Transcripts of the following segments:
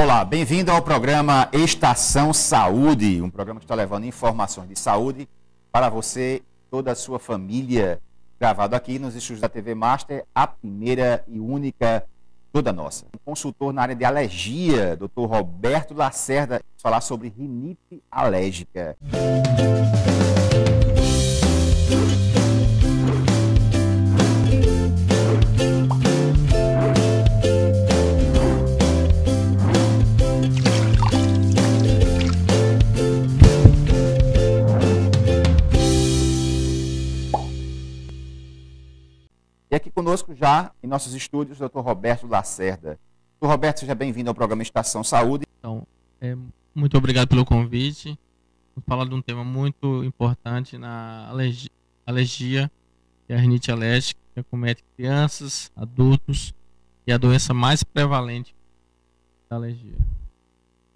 Olá, bem-vindo ao programa Estação Saúde, um programa que está levando informações de saúde para você e toda a sua família, gravado aqui nos estúdios da TV Master, a primeira e única toda nossa. Um consultor na área de alergia, Dr. Roberto Lacerda, vai falar sobre rinite alérgica. E aqui conosco já, em nossos estúdios, o Dr. Roberto Lacerda. Dr. Roberto, seja bem-vindo ao programa Estação Saúde. Então, muito obrigado pelo convite. Vamos falar de um tema muito importante na alergia, que é a rinite alérgica, que acomete crianças, adultos, e a doença mais prevalente da alergia.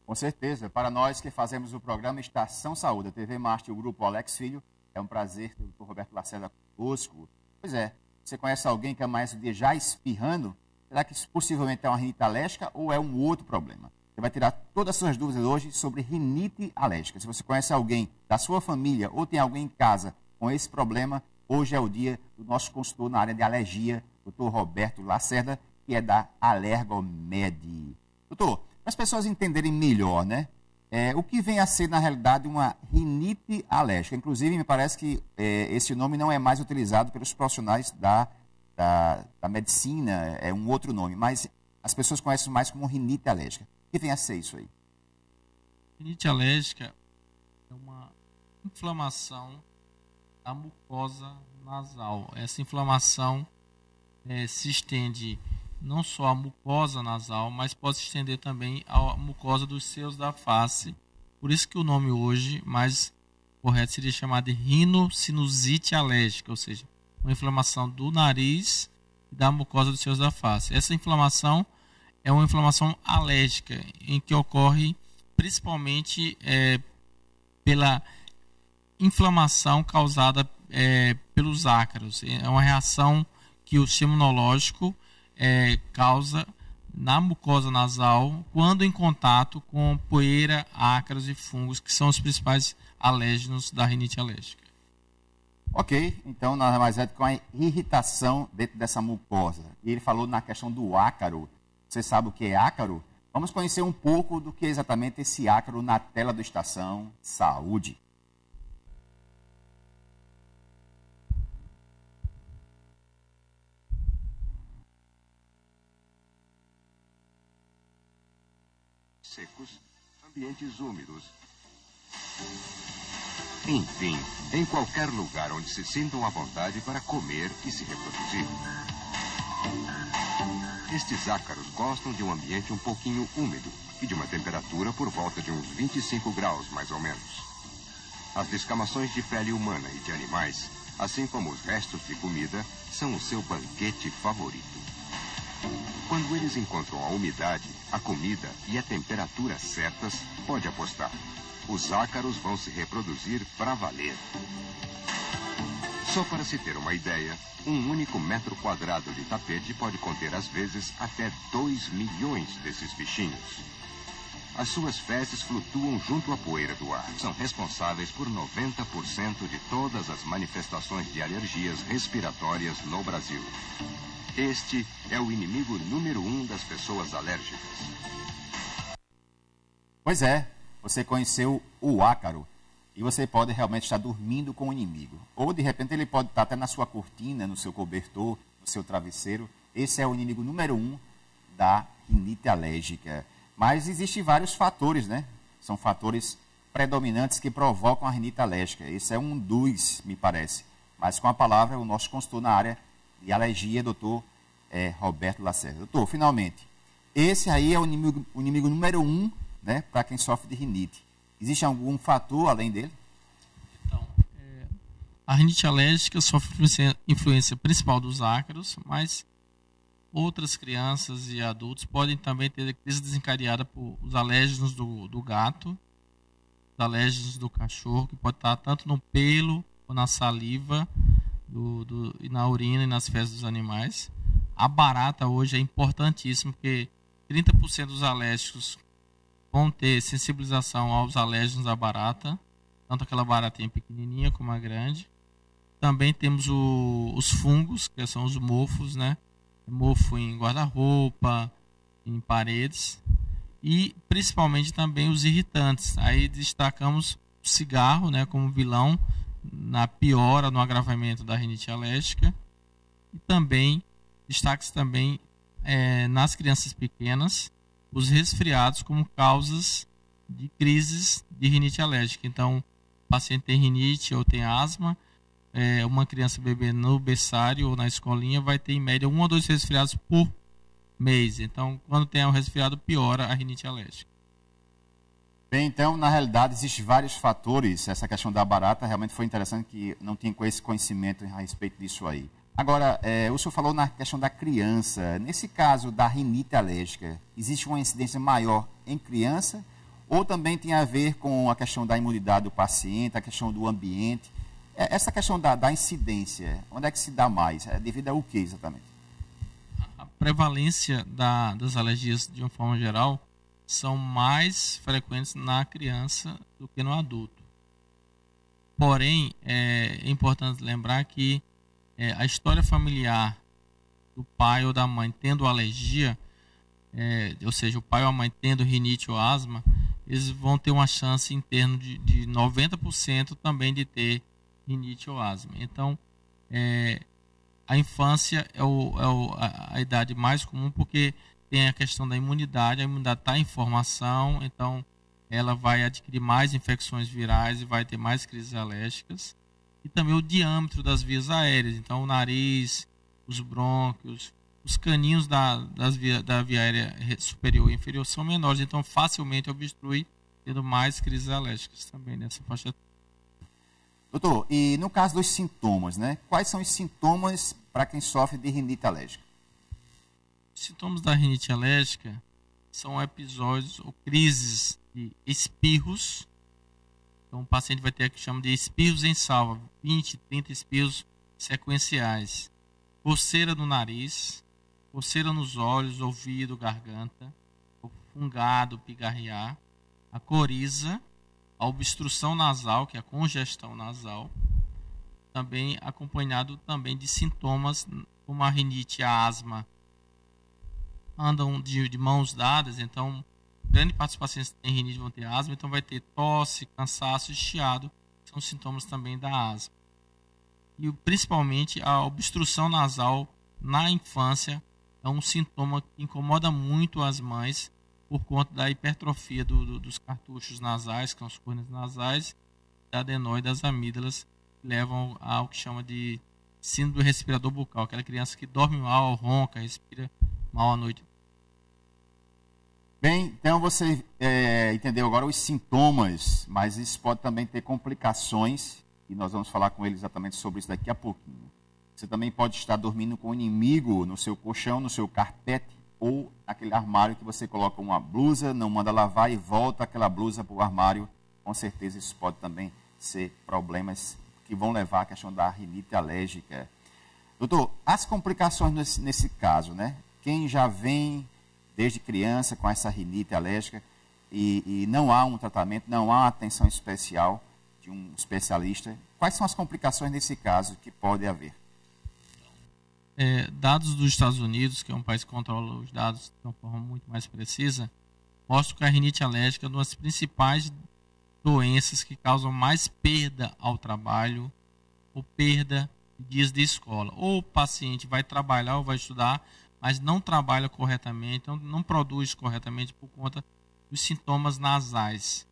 Com certeza, para nós que fazemos o programa Estação Saúde, a TV Master e o Grupo Alex Filho, é um prazer ter o Dr. Roberto Lacerda conosco. Pois é. Você conhece alguém que amanhece o dia já espirrando? Será que isso possivelmente é uma rinite alérgica ou é um outro problema? Você vai tirar todas as suas dúvidas hoje sobre rinite alérgica. Se você conhece alguém da sua família ou tem alguém em casa com esse problema, hoje é o dia do nosso consultor na área de alergia, Dr. Roberto Lacerda, que é da Alergomed. Doutor, para as pessoas entenderem melhor, né? O que vem a ser, na realidade, uma rinite alérgica. Inclusive, me parece que esse nome não é mais utilizado pelos profissionais da medicina, é um outro nome, mas as pessoas conhecem mais como rinite alérgica. O que vem a ser isso aí? Rinite alérgica é uma inflamação da mucosa nasal. Essa inflamação se estende não só à mucosa nasal, mas pode se estender também à mucosa dos seios da face. Por isso que o nome hoje mais correto seria chamado de rinocinusite alérgica, ou seja, uma inflamação do nariz e da mucosa dos seios da face. Essa inflamação é uma inflamação alérgica, em que ocorre principalmente pela inflamação causada pelos ácaros. É uma reação que o sistema imunológico causa na mucosa nasal quando em contato com poeira, ácaros e fungos, que são os principais alérgenos da rinite alérgica. Ok, então nada mais é do que uma irritação dentro dessa mucosa. E ele falou na questão do ácaro. Você sabe o que é ácaro? Vamos conhecer um pouco do que é exatamente esse ácaro na tela do Estação Saúde. Secos, ambientes úmidos. Enfim, em qualquer lugar onde se sintam à vontade para comer e se reproduzir. Estes ácaros gostam de um ambiente um pouquinho úmido e de uma temperatura por volta de uns 25 graus, mais ou menos. As descamações de pele humana e de animais, assim como os restos de comida, são o seu banquete favorito. Quando eles encontram a umidade, a comida e a temperatura certas, pode apostar. Os ácaros vão se reproduzir para valer. Só para se ter uma ideia, um único metro quadrado de tapete pode conter às vezes até 2 milhões desses bichinhos. As suas fezes flutuam junto à poeira do ar. São responsáveis por 90% de todas as manifestações de alergias respiratórias no Brasil. Este é o inimigo número 1 das pessoas alérgicas. Pois é, você conheceu o ácaro e você pode realmente estar dormindo com o inimigo. Ou, de repente, ele pode estar até na sua cortina, no seu cobertor, no seu travesseiro. Esse é o inimigo número 1 da rinite alérgica. Mas existem vários fatores, né? São fatores predominantes que provocam a rinite alérgica. Esse é um dos, me parece. Mas com a palavra, o nosso consultor na área de alergia, doutor Roberto Lacerda. Doutor, finalmente, esse aí é o inimigo número 1, né, para quem sofre de rinite. Existe algum fator além dele? Então, a rinite alérgica sofre influência principal dos ácaros, mas outras crianças e adultos podem também ter crise desencadeada por os alérgenos do gato, os alérgenos do cachorro, que pode estar tanto no pelo ou na saliva, e na urina e nas fezes dos animais. A barata hoje é importantíssima, porque 30% dos alérgicos vão ter sensibilização aos alérgenos da barata, tanto aquela baratinha pequenininha como a grande. Também temos os fungos, que são os mofos, né? Mofo em guarda-roupa, em paredes. E principalmente também os irritantes. Aí destacamos o cigarro, né, como vilão na piora, no agravamento da rinite alérgica. E também destaque também nas crianças pequenas os resfriados como causas de crises de rinite alérgica. Então, o paciente tem rinite ou tem asma, uma criança bebê no berçário ou na escolinha vai ter em média 1 ou 2 resfriados por mês. Então, quando tem um resfriado, piora a rinite alérgica. Bem, então, na realidade, existem vários fatores. Essa questão da barata realmente foi interessante, que não tinha esse conhecimento a respeito disso aí. Agora, o senhor falou na questão da criança. Nesse caso da rinite alérgica, existe uma incidência maior em criança ou também tem a ver com a questão da imunidade do paciente, a questão do ambiente? Essa questão da incidência, onde é que se dá mais? É devido ao que exatamente? A prevalência das alergias, de uma forma geral, são mais frequentes na criança do que no adulto. Porém, é importante lembrar que a história familiar do pai ou da mãe tendo alergia, ou seja, o pai ou a mãe tendo rinite ou asma, eles vão ter uma chance em torno de 90% também de ter rinite ou asma. Então, a infância é a idade mais comum, porque tem a questão da imunidade. A imunidade está em formação, então ela vai adquirir mais infecções virais e vai ter mais crises alérgicas. E também o diâmetro das vias aéreas, então o nariz, os brônquios, os caninhos da via aérea superior e inferior são menores, então facilmente obstrui, tendo mais crises alérgicas também nessa faixa. Doutor, e no caso dos sintomas, né? Quais são os sintomas para quem sofre de rinite alérgica? Os sintomas da rinite alérgica são episódios ou crises de espirros. Então o paciente vai ter o que chama de espirros em salva, 20, 30 espirros sequenciais. Coceira no nariz, coceira nos olhos, ouvido, garganta, o fungado, pigarrear, a coriza, a obstrução nasal, que é a congestão nasal, também acompanhado também de sintomas como a rinite e a asma. Andam de mãos dadas, então grande parte dos pacientes que têm rinite vão ter asma, então vai ter tosse, cansaço e chiado, são sintomas também da asma. E principalmente a obstrução nasal na infância é um sintoma que incomoda muito as mães por conta da hipertrofia dos cartuchos nasais, que são os córneas nasais, da adenoide das amígdalas, que levam ao que chama de síndrome do respirador bucal, aquela criança que dorme mal, ronca, respira mal à noite. Bem, então você entendeu agora os sintomas, mas isso pode também ter complicações, e nós vamos falar com ele exatamente sobre isso daqui a pouquinho. Você também pode estar dormindo com um inimigo no seu colchão, no seu carpete, ou naquele armário que você coloca uma blusa, não manda lavar e volta aquela blusa para o armário. Com certeza isso pode também ser problemas que vão levar à questão da rinite alérgica. Doutor, as complicações nesse caso, né? Quem já vem desde criança com essa rinite alérgica e não há um tratamento, não há atenção especial de um especialista, quais são as complicações nesse caso que pode haver? Dados dos Estados Unidos, que é um país que controla os dados de uma forma muito mais precisa, mostram que a rinite alérgica é uma das principais doenças que causam mais perda ao trabalho ou perda de dias de escola. Ou o paciente vai trabalhar ou vai estudar, mas não trabalha corretamente, não produz corretamente por conta dos sintomas nasais.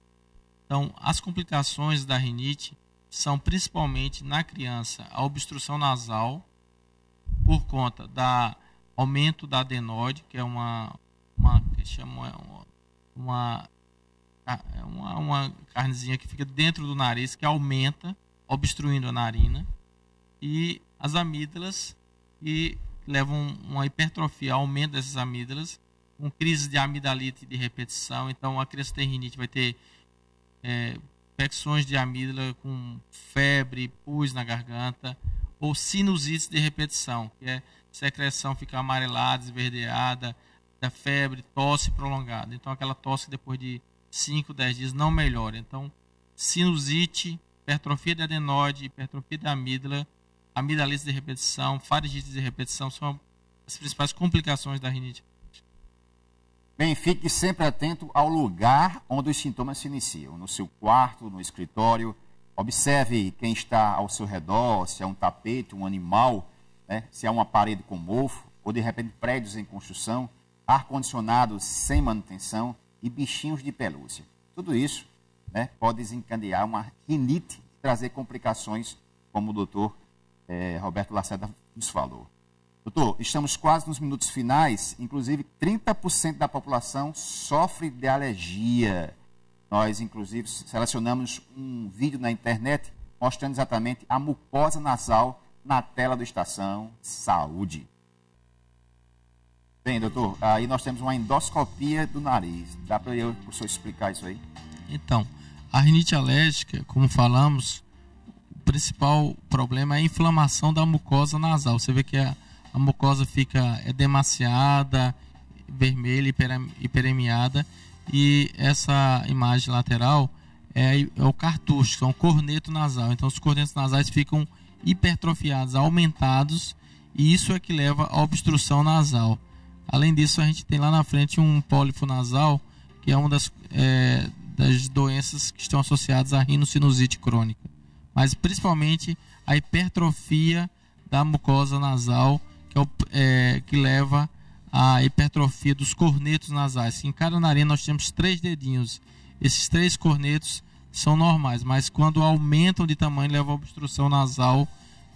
Então, as complicações da rinite são principalmente na criança a obstrução nasal, por conta do aumento da adenoide, que é uma carnezinha que fica dentro do nariz, que aumenta, obstruindo a narina, e as amígdalas, que levam uma hipertrofia, aumento dessas amígdalas, com crise de amidalite de repetição. Então, a criança que tem rinite vai ter infecções de amígdala com febre, pus na garganta, ou sinusite de repetição, que é secreção ficar amarelada, esverdeada, da febre, tosse prolongada. Então, aquela tosse depois de 5, 10 dias não melhora. Então, sinusite, hipertrofia de adenoide, hipertrofia da amígdala, amidalite de repetição, faringite de repetição são as principais complicações da rinite. Bem, fique sempre atento ao lugar onde os sintomas se iniciam, no seu quarto, no escritório. Observe quem está ao seu redor, se é um tapete, um animal, né? Se é uma parede com mofo, ou de repente prédios em construção, ar-condicionado sem manutenção e bichinhos de pelúcia. Tudo isso, né, pode desencadear uma rinite e trazer complicações, como o doutor Roberto Lacerda nos falou. Doutor, estamos quase nos minutos finais, inclusive 30% da população sofre de alergia. Nós, inclusive, selecionamos um vídeo na internet mostrando exatamente a mucosa nasal na tela do Estação Saúde. Bem, doutor, aí nós temos uma endoscopia do nariz. Dá para o senhor explicar isso aí? Então, a rinite alérgica, como falamos, o principal problema é a inflamação da mucosa nasal. Você vê que a mucosa fica edemaciada, vermelha, hiperemiada, e essa imagem lateral é o cartucho, que é um corneto nasal. Então os cornetos nasais ficam hipertrofiados, aumentados, e isso é que leva à obstrução nasal. Além disso, a gente tem lá na frente um pólipo nasal, que é uma das doenças que estão associadas à rinocinusite crônica, mas principalmente a hipertrofia da mucosa nasal, que leva à hipertrofia dos cornetos nasais. Em cada narina nós temos 3 dedinhos. Esses 3 cornetos são normais, mas quando aumentam de tamanho leva à obstrução nasal,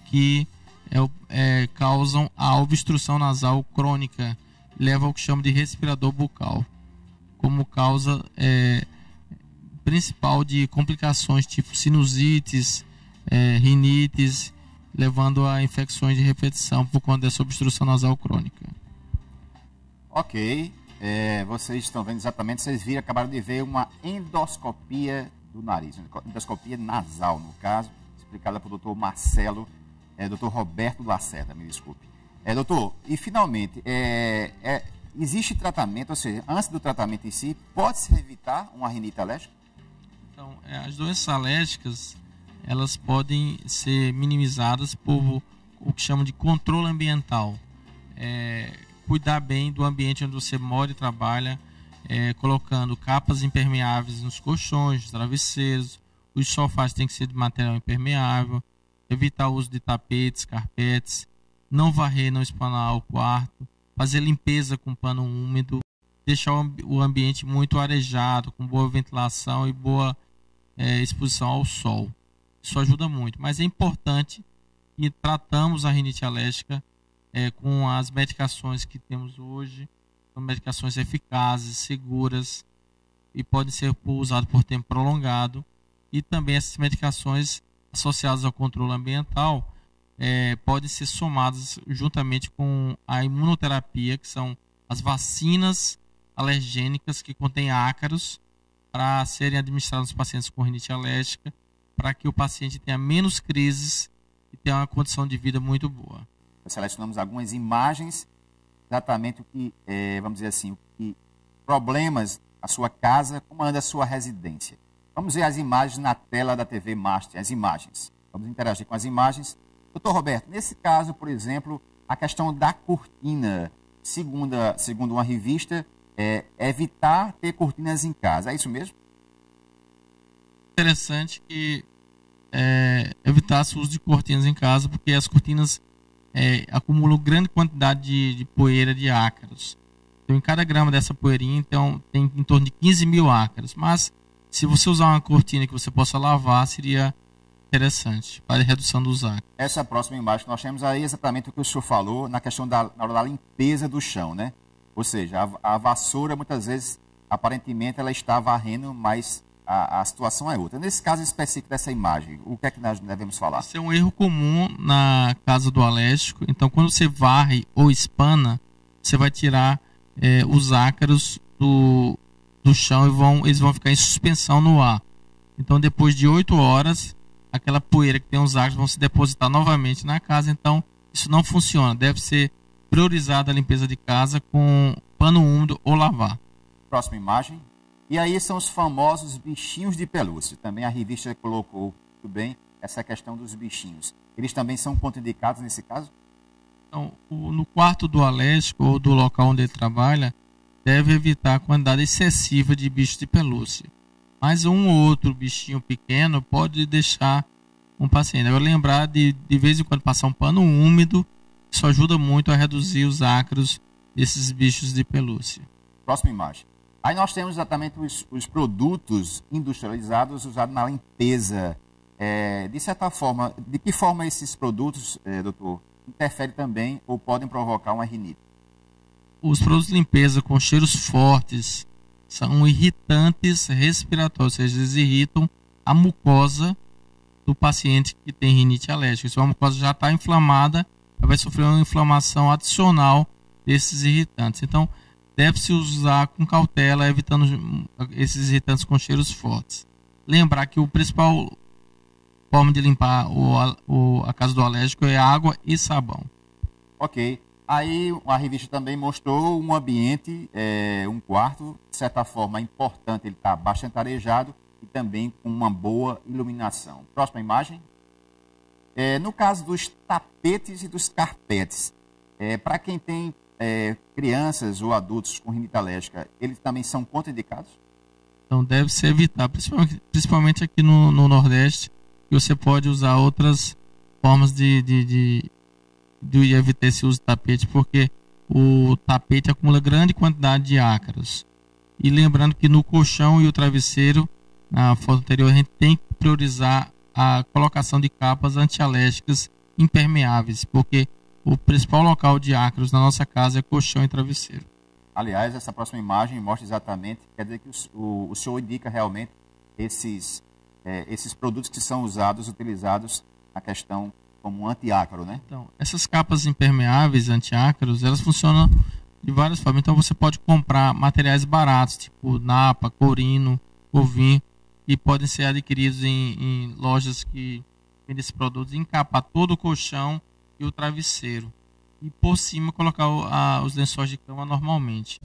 que causam a obstrução nasal crônica, leva ao que chama de respirador bucal, como causa principal de complicações tipo sinusites, rinites, levando a infecções de repetição por conta dessa obstrução nasal crônica. Ok, vocês estão vendo exatamente, acabaram de ver uma endoscopia do nariz, endoscopia nasal, no caso, explicada pelo doutor Marcelo, doutor Roberto Lacerda, me desculpe. Doutor, e finalmente, existe tratamento, ou seja, antes do tratamento em si, pode-se evitar uma rinite alérgica? Então, as doenças alérgicas, elas podem ser minimizadas por o que chamam de controle ambiental. Cuidar bem do ambiente onde você mora e trabalha, colocando capas impermeáveis nos colchões, travesseiros, os sofás têm que ser de material impermeável, evitar o uso de tapetes, carpetes, não varrer, não espanar o quarto, fazer limpeza com pano úmido, deixar o ambiente muito arejado, com boa ventilação e boa exposição ao sol. Isso ajuda muito, mas é importante que tratamos a rinite alérgica com as medicações que temos hoje. São medicações eficazes, seguras e podem ser usadas por tempo prolongado. E também essas medicações associadas ao controle ambiental podem ser somadas juntamente com a imunoterapia, que são as vacinas alergênicas que contêm ácaros, para serem administradas aos pacientes com rinite alérgica, para que o paciente tenha menos crises e tenha uma condição de vida muito boa. Selecionamos algumas imagens, exatamente o que, vamos dizer assim, problemas a sua casa, como anda a sua residência. Vamos ver as imagens na tela da TV Master, as imagens. Vamos interagir com as imagens. Doutor Roberto, nesse caso, por exemplo, a questão da cortina, segundo uma revista, evitar ter cortinas em casa. É isso mesmo? Interessante que evitasse o uso de cortinas em casa, porque as cortinas acumulam grande quantidade de poeira, de ácaros. Então, em cada grama dessa poeirinha, então, tem em torno de 15 mil ácaros. Mas, se você usar uma cortina que você possa lavar, seria interessante para a redução dos ácaros. Essa próxima imagem que nós temos aí exatamente o que o senhor falou na questão na hora da limpeza do chão, né? Ou seja, a vassoura, muitas vezes, aparentemente, ela está varrendo, mas a situação é outra. Nesse caso específico dessa imagem, o que é que nós devemos falar? Isso é um erro comum na casa do alérgico. Então, quando você varre ou espana, você vai tirar os ácaros do chão e eles vão ficar em suspensão no ar. Então, depois de 8 horas, aquela poeira que tem os ácaros vão se depositar novamente na casa. Então, isso não funciona. Deve ser priorizada a limpeza de casa com pano úmido ou lavar. Próxima imagem. E aí são os famosos bichinhos de pelúcia. Também a revista colocou muito bem essa questão dos bichinhos. Eles também são contraindicados nesse caso? Então, no quarto do alérgico ou do local onde ele trabalha, deve evitar a quantidade excessiva de bichos de pelúcia. Mas um ou outro bichinho pequeno pode deixar um paciente. Agora, lembrar de vez em quando passar um pano úmido, isso ajuda muito a reduzir os ácaros desses bichos de pelúcia. Próxima imagem. Aí nós temos exatamente os produtos industrializados usados na limpeza. De certa forma, de que forma esses produtos, doutor, interferem também ou podem provocar uma rinite? Os produtos de limpeza com cheiros fortes são irritantes respiratórios, ou seja, eles irritam a mucosa do paciente que tem rinite alérgica. Se a mucosa já está inflamada, ela vai sofrer uma inflamação adicional desses irritantes. Então, deve-se usar com cautela, evitando esses irritantes com cheiros fortes. Lembrar que o principal forma de limpar a casa do alérgico é água e sabão. Ok. Aí a revista também mostrou um ambiente, um quarto, de certa forma importante, ele está bastante arejado e também com uma boa iluminação. Próxima imagem. No caso dos tapetes e dos carpetes, para quem tem crianças ou adultos com rinite alérgica, eles também são contraindicados? Então deve-se evitar, principalmente aqui no Nordeste, que você pode usar outras formas de evitar esse uso de tapete, porque o tapete acumula grande quantidade de ácaros. E lembrando que no colchão e o travesseiro, na foto anterior, a gente tem que priorizar a colocação de capas antialérgicas impermeáveis, porque o principal local de ácaros na nossa casa é colchão e travesseiro. Aliás, essa próxima imagem mostra exatamente, quer dizer que o senhor indica realmente esses produtos que são utilizados na questão como um antiácaro, né? Então, essas capas impermeáveis antiácaros, elas funcionam de várias formas. Então, você pode comprar materiais baratos, tipo napa, corino, Covin, que podem ser adquiridos em lojas que vendem esses produtos, encapar todo o colchão e o travesseiro. E por cima colocar os lençóis de cama normalmente.